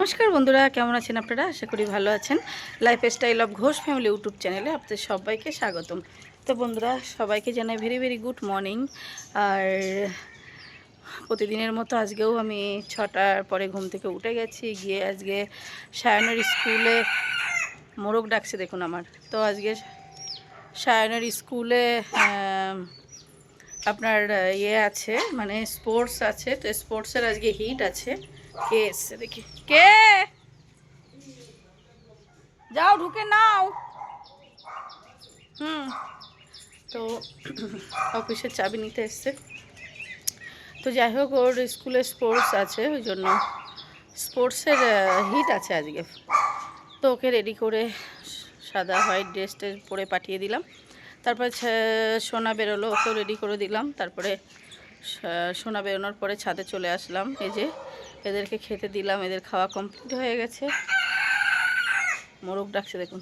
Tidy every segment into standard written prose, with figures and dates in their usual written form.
নমস্কার বন্ধুরা, কেমন আছেন আপনারা? আশা করি ভালো আছেন। Lifestyle of Ghosh family YouTube চ্যানেলে আপনাদের সবাইকে স্বাগতম। তো বন্ধুরা, সবাইকে জানাই ভেরি ভেরি গুড মর্নিং। আর প্রতিদিনের মতো আজকেও আমি 6টার পরে ঘুম থেকে উঠে গেছি, গিয়ে আজকে সায়নের স্কুলে মোরগ ডাকছে দেখুন আমার। তো আজকে সায়নের স্কুলে আপনার ইয়ে আছে, মানে স্পোর্টস আছে। তো স্পোর্টসের আজকে হিট আছে। কে এসছে দেখি, কে? যাও ঢুকে নাও। তো অফিসের চাবি নিতে এসছে। তো যাই হোক, ওর স্কুলে স্পোর্টস আছে, ওই জন্য স্পোর্টসের হিট আছে আজকে। তো ওকে রেডি করে সাদা হোয়াইট ড্রেসটা পরে পাঠিয়ে দিলাম। তারপরে সোনা বেরোলো, ওকেও রেডি করে দিলাম। তারপরে সোনা বেরোনোর পরে ছাদে চলে আসলাম। এই যে এদেরকে খেতে দিলাম, এদের খাওয়া কমপ্লিট হয়ে গেছে। মোরগ ডাকছে দেখুন।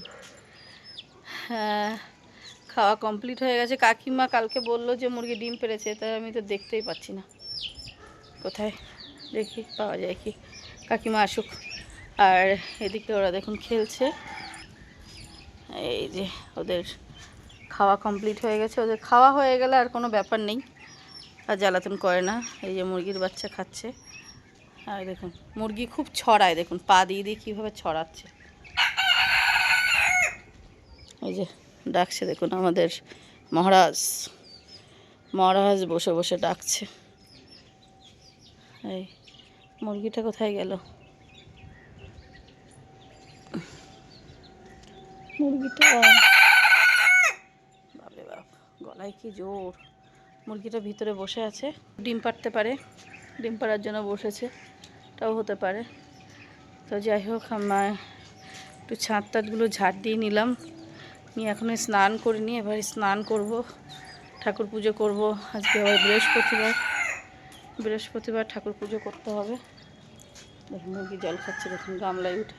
খাওয়া কমপ্লিট হয়ে গেছে। কাকিমা কালকে বললো যে মুরগি ডিম পেড়েছে, তাই আমি তো দেখতেই পাচ্ছি না কোথায়, দেখি পাওয়া যায় কি। কাকিমা আসুক। আর এদিকে ওরা দেখুন খেলছে। এই যে ওদের খাওয়া কমপ্লিট হয়ে গেছে। ওদের খাওয়া হয়ে গেলে আর কোনো ব্যাপার নেই, আর জ্বালাতন করে না। এই যে মুরগির বাচ্চা খাচ্ছে। আর দেখুন মুরগি খুব ছড়ায়, দেখুন পা দিয়ে দিয়ে কীভাবে ছড়াচ্ছে। এই যে ডাকছে দেখুন আমাদের মহারাজ। মহারাজ বসে বসে ডাকছে। এই মুরগিটা কোথায় গেল? মুরগিটা, বাপরে বাপ, গলায় কি জোর। মুরগিটা ভিতরে বসে আছে, ডিম পাড়তে পারে, ডিম পাড়ার জন্য বসেছে, তাও হতে পারে। তো যাই হোক, আমার একটু ছাদ টাদগুলো ঝাড় দিয়ে নিলাম, নিয়ে এখনই স্নান করিনি। এবার স্নান করব, ঠাকুর পুজো করব। আজকে আবার বৃহস্পতিবার ঠাকুর পুজো করতে হবে। দেখুন মুরগি জল খাচ্ছে, দেখুন গামলায় উঠে।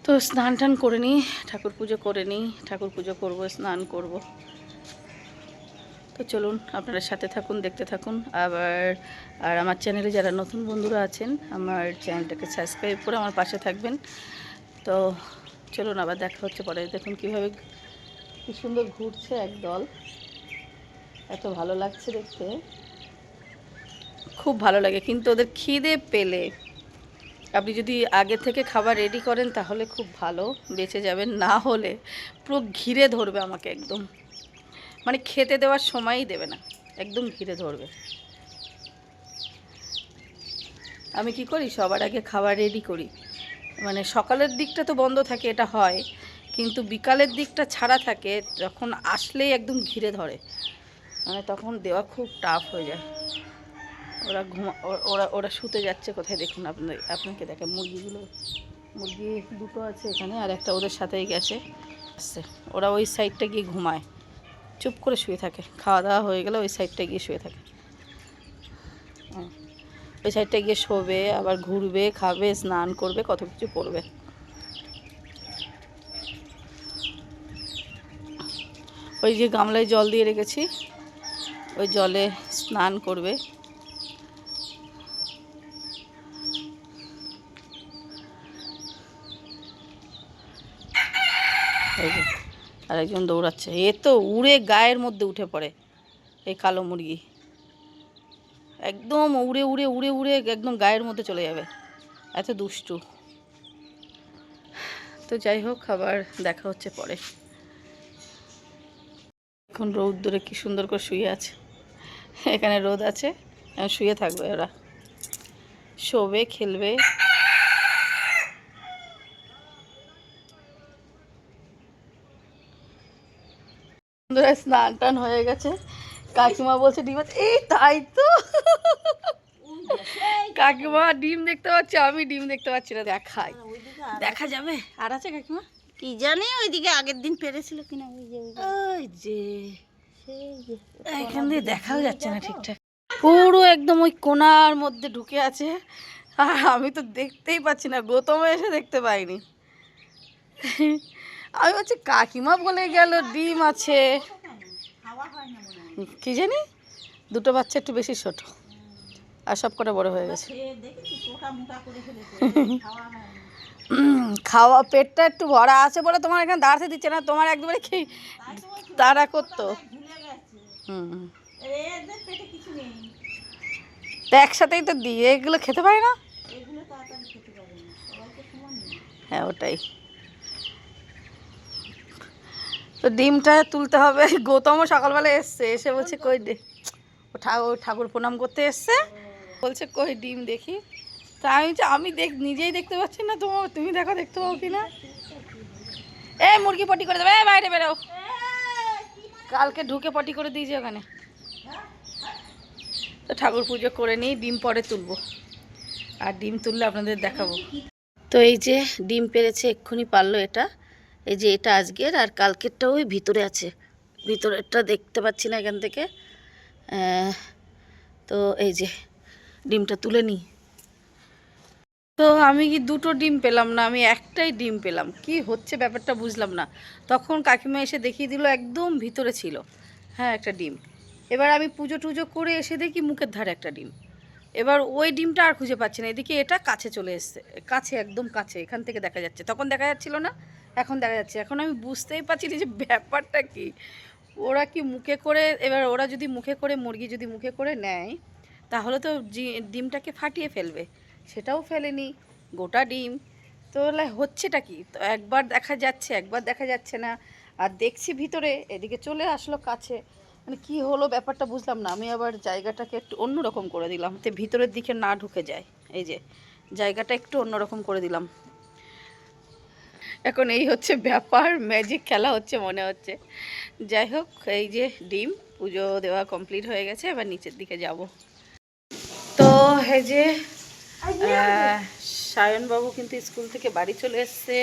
তো স্নান টান করে নিই, ঠাকুর পুজো করে নিই। ঠাকুর পুজো করব, স্নান করব। তো চলুন আপনারা সাথে থাকুন, দেখতে থাকুন। আর আমার চ্যানেলে যারা নতুন বন্ধুরা আছেন, আমার চ্যানেলটাকে সাবস্ক্রাইব করে আমার পাশে থাকবেন। তো চলুন, আবার দেখা হচ্ছে পরে। দেখুন কীভাবে কি সুন্দর ঘুরছে একদল, এত ভালো লাগছে দেখতে, খুব ভালো লাগে। কিন্তু ওদের খিদে পেলে আপনি যদি আগে থেকে খাবার রেডি করেন তাহলে খুব ভালো, বেঁচে যাবেন। না হলে পুরো ঘিরে ধরবে আমাকে একদম, মানে খেতে দেওয়ার সময়ই দেবে না, একদম ঘিরে ধরবে। আমি কি করি, সবার আগে খাবার রেডি করি। মানে সকালের দিকটা তো বন্ধ থাকে, এটা হয়, কিন্তু বিকালের দিকটা ছাড়া থাকে। যখন আসলেই একদম ঘিরে ধরে, মানে তখন দেওয়া খুব টাফ হয়ে যায়। ওরা ওরা শুতে যাচ্ছে কোথায় দেখুন, আপনাকে দেখে মুরগি দুটো আছে এখানে, আর একটা ওদের সাথেই গেছে। আসছে, ওরা ওই সাইডটা গিয়ে ঘুমায়, চুপ করে শুয়ে থাকে। খাওয়া দাওয়া হয়ে গেলে ওই সাইডটা গিয়ে শুয়ে থাকে। ওই সাইডটা গিয়ে শোবে, আবার ঘুরবে, খাবে, স্নান করবে, কত কিছু করবে। ওই যে গামলায় জল দিয়ে রেখেছি, ওই জলে স্নান করবে। এই যে আরেকজন দৌড়াচ্ছে, এ তো উড়ে গায়ের মধ্যে উঠে পড়ে। এই কালো মুরগি একদম উড়ে উড়ে উড়ে উড়ে একদম গায়ের মধ্যে চলে যাবে, এত দুষ্টু। তো যাই হোক, আবার দেখা হচ্ছে পরে। এখন রোদ্দুরে কি সুন্দর করে শুয়ে আছে, এখানে রোদ আছে, শুয়ে থাকবে ওরা, শোবে, খেলবে। স্নান টান হয়ে গেছে। কাকিমা বলছে ডিম আছে, এই তাই তো। কাকিমা ডিম দেখতে পাচ্ছে, আমি ডিম দেখতে পাচ্ছি না। দেখাই, দেখা যাবে। আর আছে কাকিমা, কি জানি ওইদিকে আগের দিন পেরেছিল কিনা। ওই যে এখান দিয়ে দেখাও যাচ্ছে না ঠিকঠাক, পুরো একদম ওই কোণার মধ্যে ঢুকে আছে। আর আমি তো দেখতেই পাচ্ছি না, গৌতমে এসে দেখতে পাইনি। আমি বলছি কাকিমা বলে গেল ডিম আছে, কি জানি। দুটো বাচ্চা একটু বেশি ছোট, আর সব কটা বড় হয়ে গেছে। খাওয়া পেটটা একটু ভরা আছে বলে তোমার এখানে দাঁড়াতে দিচ্ছে না, তোমার একবারে খেয়ে তাড়া করতো। হুম, তো একসাথেই তো দিই, এগুলো খেতে পারে না। হ্যাঁ ওটাই তো, ডিমটা তুলতে হবে। গৌতমও সকালবেলা এসছে, এসে বলছে কই দে, ও ঠাকুর প্রণাম করতে এসছে, বলছে কই ডিম দেখি। তা আমি নিজেই দেখতে পাচ্ছি না, তুমি দেখো দেখতে পাও কি না। মুরগি পটি করে দেবে, বাইরে বেরো। কালকে ঢুকে পটি করে দিয়েছি ওখানে। তো ঠাকুর পুজো করে নিই, ডিম পরে তুলবো, আর ডিম তুললে আপনাদের দেখাবো। তো এই যে ডিম পেরেছে, এক্ষুনি পারলো এটা। এই যে এটা আজকের, আর কালকেরটা ওই ভিতরে আছে, ভিতরেরটা দেখতে পাচ্ছি না এখান থেকে। তো এই যে ডিমটা তুলে নিই। তো আমি কি দুটো ডিম পেলাম না, আমি একটাই ডিম পেলাম। কি হচ্ছে ব্যাপারটা বুঝলাম না। তখন কাকিমা এসে দেখিয়ে দিল একদম ভিতরে ছিল, হ্যাঁ একটা ডিম। এবার আমি পুজো টুজো করে এসে দেখি মুখের ধারে একটা ডিম। এবার ওই ডিমটা আর খুঁজে পাচ্ছি না, এদিকে এটা কাছে চলে এসছে, কাছে একদম কাছে, এখান থেকে দেখা যাচ্ছে, তখন দেখা যাচ্ছিল না, এখন দেখা যাচ্ছে। এখন আমি বুঝতেই পারছি না যে ব্যাপারটা কি। ওরা কি মুখে করে, এবার ওরা যদি মুখে করে, মুরগি যদি মুখে করে নেয় তাহলে তো ডিমটাকে ফাটিয়ে ফেলবে, সেটাও ফেলেনি, গোটা ডিম। তো হচ্ছেটা কি, তো একবার দেখা যাচ্ছে একবার দেখা যাচ্ছে না, আর দেখছি ভিতরে, এদিকে চলে আসলো কাছে। মানে কি হলো ব্যাপারটা বুঝলাম না। আমি আবার জায়গাটাকে একটু অন্যরকম করে দিলাম, তো ভিতরের দিকে না ঢুকে যায়। এই যে জায়গাটা একটু অন্যরকম করে দিলাম। এখন এই হচ্ছে ব্যাপার, ম্যাজিক খেলা হচ্ছে মনে হচ্ছে। যাই হোক, এই যে ডিম পুজো দেওয়া কমপ্লিট হয়ে গেছে, এবার নিচের দিকে যাব। তো এই যে সায়নবাবু কিন্তু স্কুল থেকে বাড়ি চলে এসছে,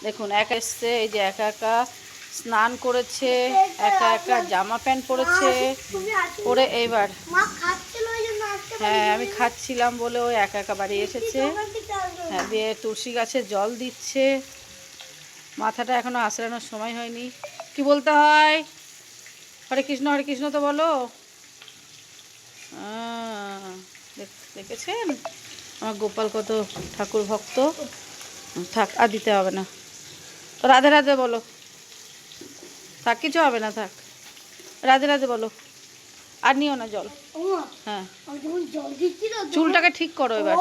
দেখুন একা এসছে। এই যে একা একা স্নান করেছে, একা একা জামা প্যান্ট পরেছে, পরে এইবার হ্যাঁ আমি খাচ্ছিলাম বলে ও একা একা বাড়ি এসেছে। হ্যাঁ, দিয়ে তুলসী গাছে জল দিচ্ছে। মাথাটা এখনো আঁচড়ানোর সময় হয়নি। কি বলতে হয়? হরে কৃষ্ণ তো বলো। দেখেছেন আমার গোপাল কত ঠাকুর ভক্ত। থাক, আর দিতে হবে না। তো রাধে রাধে বলো। থাক, কিছু হবে না, থাক। রাধে রাধে বলো, আর নিও না জল। হ্যাঁ, চুলটাকে ঠিক করো এবার।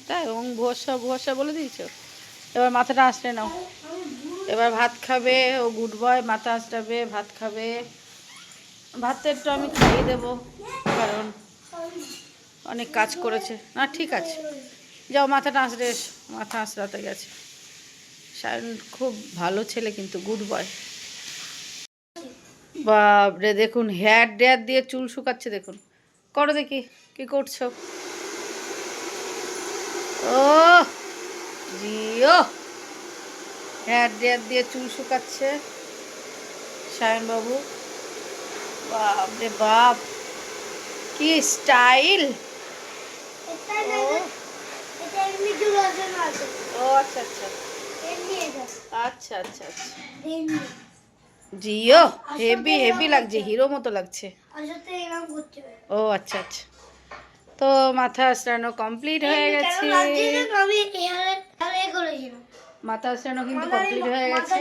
তাই এবং ভুয়সা বলে দিয়েছো। এবার মাথাটা আঁচড়ে নাও। এবার ভাত খাবে, ও গুড বয়, মাথা আঁচড়াবে, ভাত খাবে। ভাতটা একটু আমি খাইয়ে দেবো, কারণ অনেক কাজ করেছে। না ঠিক আছে, যাও মাথাটা আঁচড়ে এসো। মাথা আঁচড়াতে গেছে। সায়ন খুব ভালো ছেলে কিন্তু, গুড বয়। বাপরে, দেখুন হেয়ার ড্রায়ার দিয়ে চুল শুকাচ্ছে, দেখুন। করো দেখি কি করছো। ও জিও, হেয়ার ড্রায়ার দিয়ে চুল শুকাচ্ছে সায়নবাবু। বাপরে বাপ, কি স্টাইল। ও আচ্ছা আচ্ছা আচ্ছা আচ্ছা আচ্ছা, জিও হেভি লাগছে, হিরো মতো লাগছে। ও আচ্ছা আচ্ছা, তো মাথা আঁচড়ানো কমপ্লিট হয়ে গেছে। মাথা আঁচড়ানো কিন্তু কমপ্লিট হয়ে গেছে।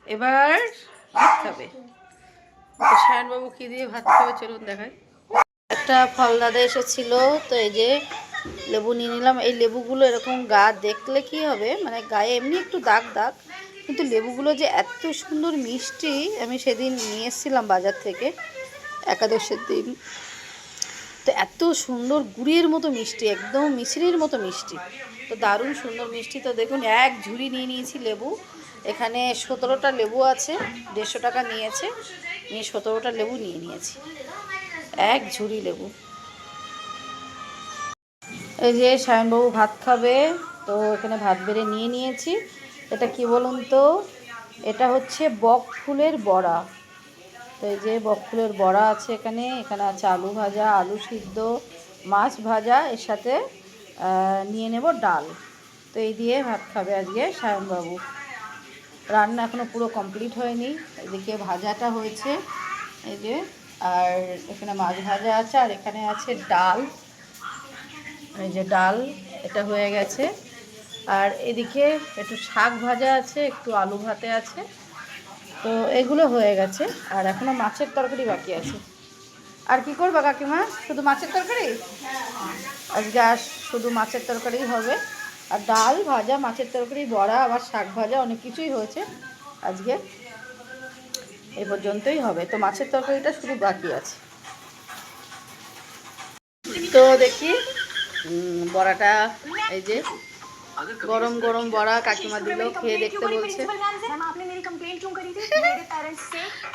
এবার ভাত খাবে। সায়নবাবু কি দিয়ে ভাত খাবে চলুন দেখায়। একটা ফল দাদা এসেছিল, তো এই যে লেবু নিয়ে নিলাম। এই লেবুগুলো এরকম গা দেখলে কি হবে, মানে গায়ে এমনি একটু দাগ দাগ, কিন্তু লেবুগুলো যে এত সুন্দর মিষ্টি। আমি সেদিন নিয়ে এসেছিলাম বাজার থেকে একাদশের দিন, তো এত সুন্দর গুড়ের মতো মিষ্টি, একদম মিশ্রির মতো মিষ্টি, তো দারুণ সুন্দর মিষ্টি। তো দেখুন এক ঝুড়ি নিয়ে নিয়েছি লেবু। এখানে 17টা লেবু আছে, 150 টাকা নিয়েছে, নিয়ে 17টা লেবু নিয়ে নিয়েছি, এক ঝুড়ি লেবু। এই যে সায়নবাবু ভাত খাবে, তো এখানে ভাত বেড়ে নিয়ে নিয়েছি। এটা কি বলুন তো, এটা হচ্ছে বক ফুলের বড়া। তো এই যে বক ফুলের বড়া আছে এখানে, এখানে আছে আলু ভাজা, আলু সিদ্ধ, মাছ ভাজা, এর সাথে নিয়ে নেব ডাল। তো এই দিয়ে ভাত খাবে আজকে সায়নবাবু। রান্না এখনও পুরো কমপ্লিট হয়নি, এদিকে ভাজাটা হয়েছে, এই যে, আর এখানে মাছ ভাজা আছে, আর এখানে আছে ডাল। এই যে ডাল, এটা হয়ে গেছে। আর এদিকে একটু শাক ভাজা আছে, একটু আলু ভাতে আছে। তো এগুলো হয়ে গেছে, আর এখনো মাছের তরকারি বাকি আছে। আর কি করবা কাকিমা, শুধু মাছের তরকারি? আজকে আর শুধু মাছের তরকারিই হবে। আর ডাল ভাজা, মাছের তরকারি, বড়া, আবার শাক ভাজা, অনেক কিছুই হয়েছে আজকে। এই পর্যন্তই হবে। তো মাছের তরকারিটা শুধু বাকি আছে। তো দেখি বড়াটা, এই যে গরম গরম বড়া কাকিমা দিল, খেয়ে দেখতে বলছে।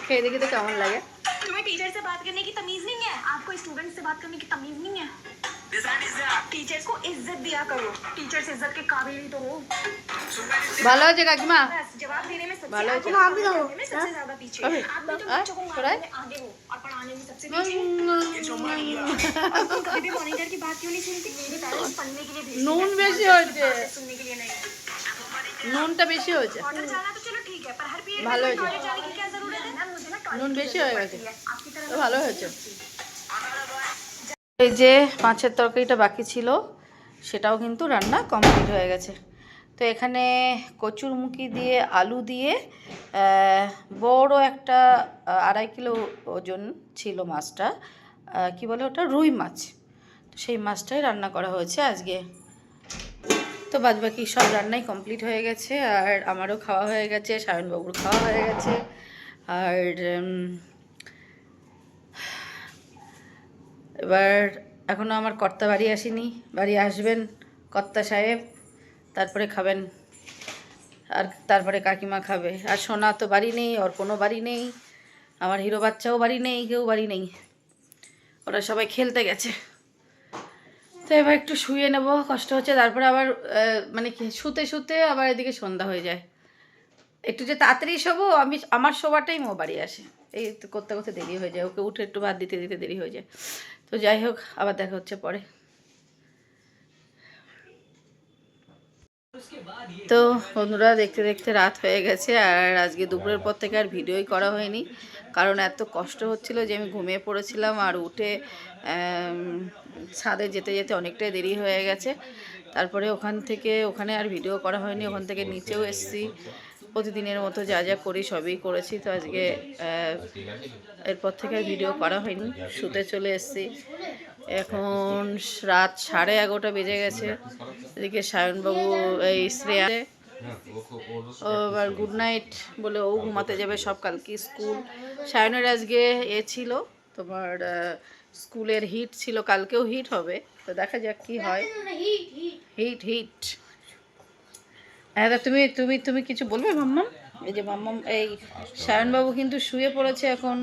খেয়ে দেখি তো কেমন লাগে। तुम्हें टीचर से बात करने की तमीज नहीं है? आपको स्टूडेंट से बात करने की तमीज नहीं है? टीचर्स को इज्जत दिया करो। टीचर्स इज्जत के काबिल ही तो हो। ভালো হয়েছে কাকিমা? बस जवाब देने में सबसे ভালো आगे, হয়েছে। जवाब देने में सबसे ज्यादा पीछे। अरे, आप भी तो बच्चों को थोड़ा मारने में आगे हो और पढ़ाने में सबसे पीछे। और तुम कभी भी मॉनिटर की बात क्यों नहीं सुनती? मेरे पेरेंट्स पढ़ने के लिए भेजते हैं, নুন বেশি monitor की হয়েছে, बातें सुनने के लिए नहीं। নুনটা বেশি হয়েছে। मॉडल जाना तो चलो ठीक है, पर हर पीरियड ভালো में হয়েছে। टॉयलेट जाने की क्या जरूरत है? ना मुझे ना নুন टॉयलेट বেশি হয়ে গেছে। आपकी तरह তো ভালো হয়েছে। এই যে মাছের তরকারিটা বাকি ছিল, সেটাও কিন্তু রান্না কমপ্লিট হয়ে গেছে। তো এখানে কচুরমুখী দিয়ে, আলু দিয়ে, বড় একটা 2.5 কিলো ওজন ছিল মাছটা। কি বলে ওটা, রুই মাছ। তো সেই মাছটাই রান্না করা হয়েছে আজকে। তো বাদবাকি সব রান্নাই কমপ্লিট হয়ে গেছে, আর আমারও খাওয়া হয়ে গেছে, সায়নবাবুর খাওয়া হয়ে গেছে। আর এবার এখনও আমার কর্তা বাড়ি আসেনি, বাড়ি আসবেন কর্তা সাহেব, তারপরে খাবেন। আর তারপরে কাকিমা খাবে। আর সোনা তো বাড়ি নেই, ওর কোনো বাড়ি নেই, আমার হিরো বাচ্চাও বাড়ি নেই, কেউ বাড়ি নেই, ওরা সবাই খেলতে গেছে। তো এবার একটু শুয়ে নেব, কষ্ট হচ্ছে। তারপরে আবার মানে কি, শুতে শুতে আবার এদিকে সন্ধ্যা হয়ে যায়। একটু যে তাড়াতাড়ি শোবো, আমার শোবাটাই মো বাড়ি আসে, এই তো করতে করতে দেরি হয়ে যায়, ওকে উঠে একটু ভাত দিতে দিতে দেরি হয়ে যায়। তো যাই হোক, আবার দেখা হচ্ছে পরে। তো বন্ধুরা, দেখতে দেখতে রাত হয়ে গেছে, আর আজকে দুপুরের পর থেকে আর ভিডিওই করা হয়নি, কারণ এত কষ্ট হচ্ছিল যে আমি ঘুমিয়ে পড়েছিলাম। আর উঠে ছাদে যেতে যেতে অনেকটাই দেরি হয়ে গেছে। তারপরে ওখানে আর ভিডিও করা হয়নি। ওখান থেকে নিচেও এসেছি, প্রতিদিনের মতো যা যা করি সবই করেছি। তো আজকে এরপর থেকে আর ভিডিও করা হয়নি, শুতে চলে এসেছি। এখন রাত 11:30 বেজে গেছে। এদিকে সায়নবাবু, এই শ্রেয়া, ও এবার গুড নাইট বলে ও ঘুমাতে যাবে। সব কালকে স্কুল, সায়নের আজকে ছিল তোমার স্কুলের হিট ছিল, কালকেও হিট হবে। তো দেখা যাক কি হয়। Hit hit. হ্যাঁ, তা তুমি তুমি তুমি কিছু বলবে মাম্মাম? এই যে মাম্মাম, এই সায়নবাবু কিন্তু শুয়ে পড়েছে এখন।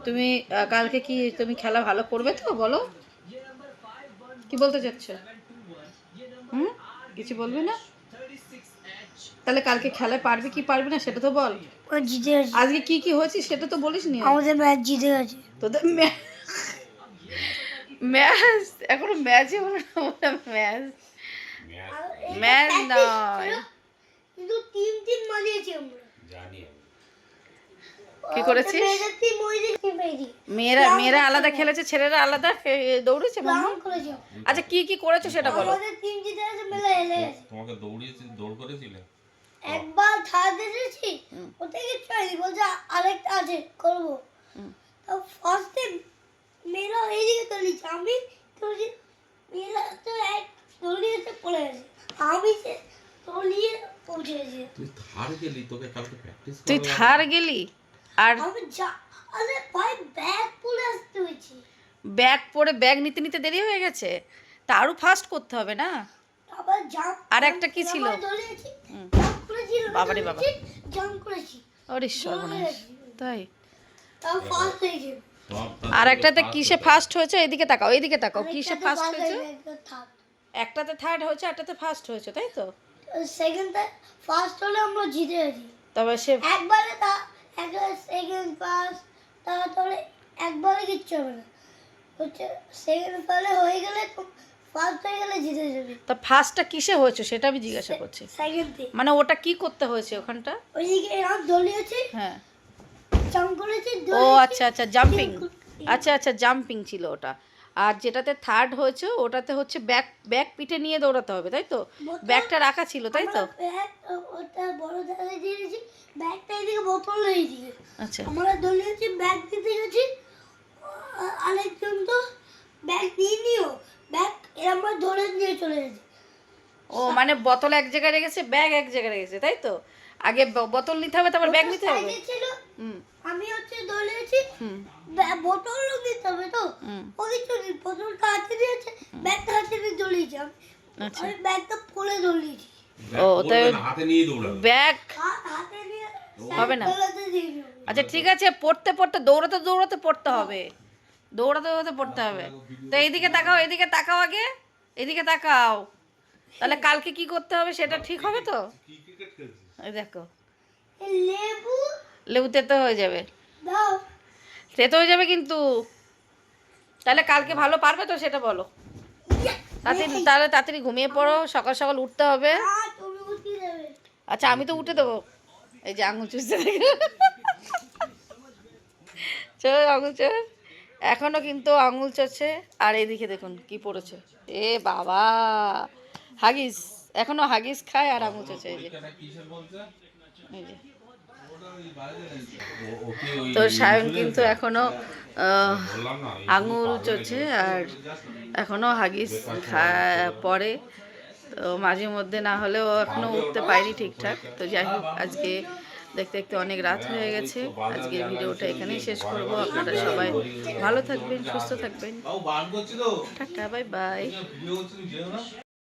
তুমি কালকে কি তুমি খেলা ভালো করবে তো, বলো কি বলতে চাচ্ছ? কিছু বলবে না? তাহলে কালকে খেলায় পারবে কি পারবে না সেটা তো বল। জিতে গেছে, আজকে কি কি হয়েছে সেটা তো বলিস নি। আমাদের ম্যাচ জিতে গেছে। তোদের ম্যাচ এখনো ম্যাচই হলো না, বলে ম্যাচ ম্যাচ নয়। কিন্তু টিম মারিয়েছি আমরা, জানি আমি। কি করেছিস? মেয়েরা আলাদা খেলেছে, ছেলেরা আলাদা দৌড়েছে মাম্মা। আচ্ছা কি কি করেছো সেটা বলো। আমাদের টিম জিতে গেছে, মেলা হেলে গেছে। তোমাকে দৌড় করেছিলে? একবার ছাড় দিয়েছি, ওতে কিছু হয়নি, বলছে আরেকটা আছে করবো। তো ফার্স্টে মেলা এইদিকে দৌড়িয়েছে, আমি মেলা তো এক দৌড়িয়েছে পড়ে গেছে, আমি সে দৌড়িয়ে পৌঁছে গেছি। তুই থার গেলি, তোকে কালকে প্র্যাকটিস তুই থার গেলি? আর আমি আরে ভাই ব্যাগ পরে আসতে হয়েছে, ব্যাগ পরে ব্যাগ নিতে নিতে দেরি হয়ে গেছে, তা আরো ফাস্ট করতে হবে না? আবার জাম্প। আর একটা কি ছিল? দৌড়িয়েছি, জাম্প করেছি, বাবারে বাবা। জাম্প করেছি, ওরে সর্বনাশ, তাই? তাও ফার্স্ট হয়েছে। আর একটাতে কিসে ফার্স্ট হয়েছে? এদিকে তাকাও, এইদিকে তাকাও, কিসে ফার্স্ট হয়েছে? একটাতে থার্ড হয়েছে, একটাতে ফার্স্ট হয়েছে, তাই তো? সেকেন্ড ফার্স্ট হলে আমরা জিতে গেছি। তবে সে একবারে একবারে সেকেন্ড ফার্স্ট, তারপরে একবারে কিচ্ছু হবে না, হচ্ছে সেকেন্ড ফার্স্ট হয়ে গেলে ফার্স্ট হয়ে গেলে জিতে যাবে। তা ফার্স্টটা কিসে হয়েছে সেটা আমি জিজ্ঞাসা করছি। সেকেন্ড মানে ওটা কি করতে হয়েছে ওখানটা? ওইদিকে রাত দৌড়িয়েছি, হ্যাঁ, জাম্প করেছি ও আচ্ছা আচ্ছা জাম্পিং, আচ্ছা আচ্ছা জাম্পিং ছিল ওটা। আর যেটাতে থার্ড হয়েছে ওটাতে হচ্ছে ব্যাগ, ব্যাগ পিঠে নিয়ে দৌড়াতে হবে তাই তো? ব্যাগটা রাখা ছিল তাই তো? ব্যাগ ওটা বড় জায়গায় দিয়েছি, ব্যাগটা এদিকে বোতল এইদিকে। আচ্ছা আমরা দৌড়েছি, ব্যাগ দিতে গেছি, আরেকজন তো ব্যাগ দিয়ে নিও, ব্যাগ এরকম ধরে নিয়ে চলে গেছে। ও মানে বোতল এক জায়গায় রেখেছে, ব্যাগ এক জায়গায় রেখেছে তাই তো? আগে বোতল নিতে হবে তারপর ব্যাগ নিতে হবে। সাইডে ছিল, হুম আমি হচ্ছে দৌড়েছি, হুম বোতলও নিতে হবে তো, হুম ও কিছু নেই, বোতলটা হাতে নিয়েছে, ব্যাগটা হাতে নিয়ে দৌড়িয়েছি আমি। আচ্ছা আমি ব্যাগটা পরে দৌড়িয়েছি, ও তাই হাতে নিয়ে দৌড়াবে। ব্যাগ হাতে নিয়ে হবে না। দৌড়াতে দিইনি। আচ্ছা ঠিক আছে, পড়তে পড়তে দৌড়াতে দৌড়াতে পড়তে হবে, দৌড়াতে দৌড়াতে পড়তে হবে। তো এইদিকে তাকাও, এদিকে তাকাও, আগে এদিকে তাকাও, তাহলে কালকে কি করতে হবে সেটা ঠিক হবে তো? এই দেখো এই লেবু লেবু তেতো হয়ে যাবে, দাও, তেতো হয়ে যাবে কিন্তু। তাহলে কালকে ভালো পারবে তো সেটা বলো। তাড়াতাড়ি তাহলে তাড়াতাড়ি ঘুমিয়ে পড়ো, সকাল সকাল উঠতে হবে। তুমি উঠিয়ে দেবে। আচ্ছা আমি তো উঠে দেবো, এই যে আঙুল চুষতে দেখো, চল আঙুল চো, এখনো কিন্তু আঙুল চড়ছে। আর এইদিকে দেখুন কি পড়েছে, এ বাবা হাগিস, এখনো হাগিস খায় আর আঙুল চড়ছে, এই যে এই যে। তো সায়ন কিন্তু এখনো আঙুল চড়ছে আর এখনো হাগিস পরে। তো মাঝে মধ্যে না হলেও এখনো উঠতে পারিনি ঠিকঠাক। তো যাই হোক আজকে দেখতে দেখতে অনেক রাত হয়ে গেছে, আজকের ভিডিওটা এখানেই শেষ করব। আপনারা সবাই ভালো থাকবেন, সুস্থ থাকবেন, টাটা বাই বাই।